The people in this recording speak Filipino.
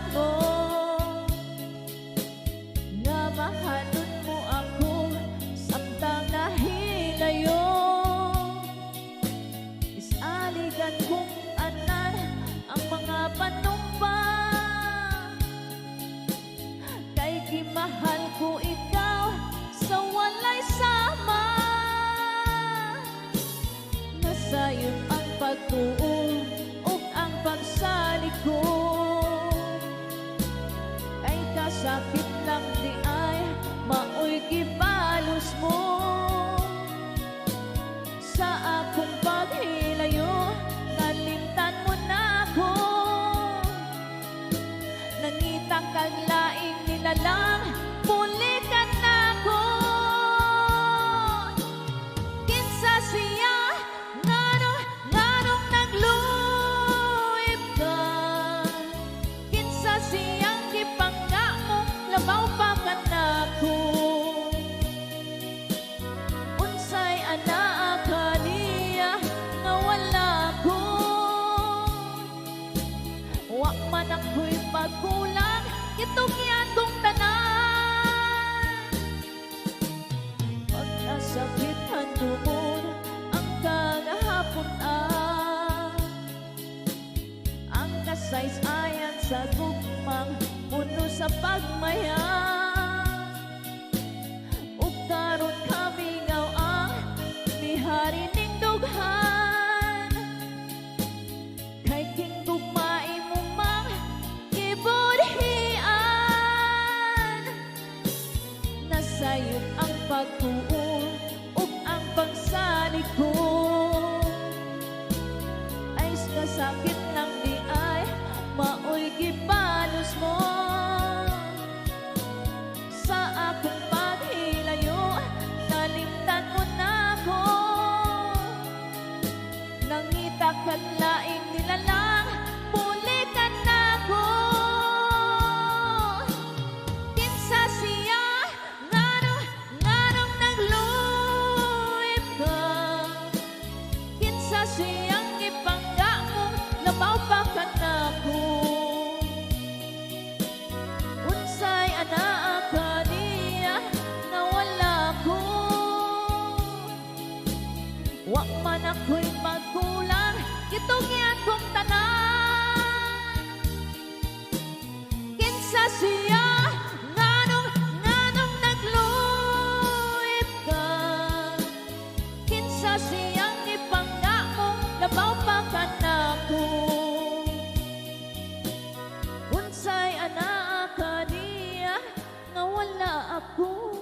salamat mo nga mahalon mo ako samtang nahilayo. Isaligan kong tanan ang mga panumpa, kay gimahal ko ikaw sa walay sama. Nasayon ang pagtuo ug ang pagsalig ko, kay kasakit lang di ay maoy gibalos mo. Sa akong paghilayo nalimtan mo na ako, nangita kag laing nilalang pulikan na ako. Kinsa siya nganong nagluib ka, kinsa siyang gipangga mo labaw pa ka nako. Unsay anaa kaniya nga wala ko, wa man ako'y pagkulang itugyan kong tanan. Pagkasakit handumon ang kagahapon ang kasaysayan sa gugmang puno sa pagmaya. Ug karon kami ngaw ang mihari ning dughan, kay king gugmai mo mang gibudhian. Nasayop ang pagtuo ug ang pagsalig ko, ay kasakit lang di ay maoy gibalos mo. Sa akong paghilayo nalimtan mo na ako, nangita kag laing nilalang pulikan na ako. Kinsa siya nganong nagluib ka, kinsa siyang gipangga mo labaw pa ka nako. Unsay anaa kaniya nga wala ko, wa man ako'y magkulang gitugyan kong tanan. Kinsa siya nganong nagluib ka, kinsa siyang ipangga mo labaw pa ka nako. Unsay anaa kaniya nga wala ako.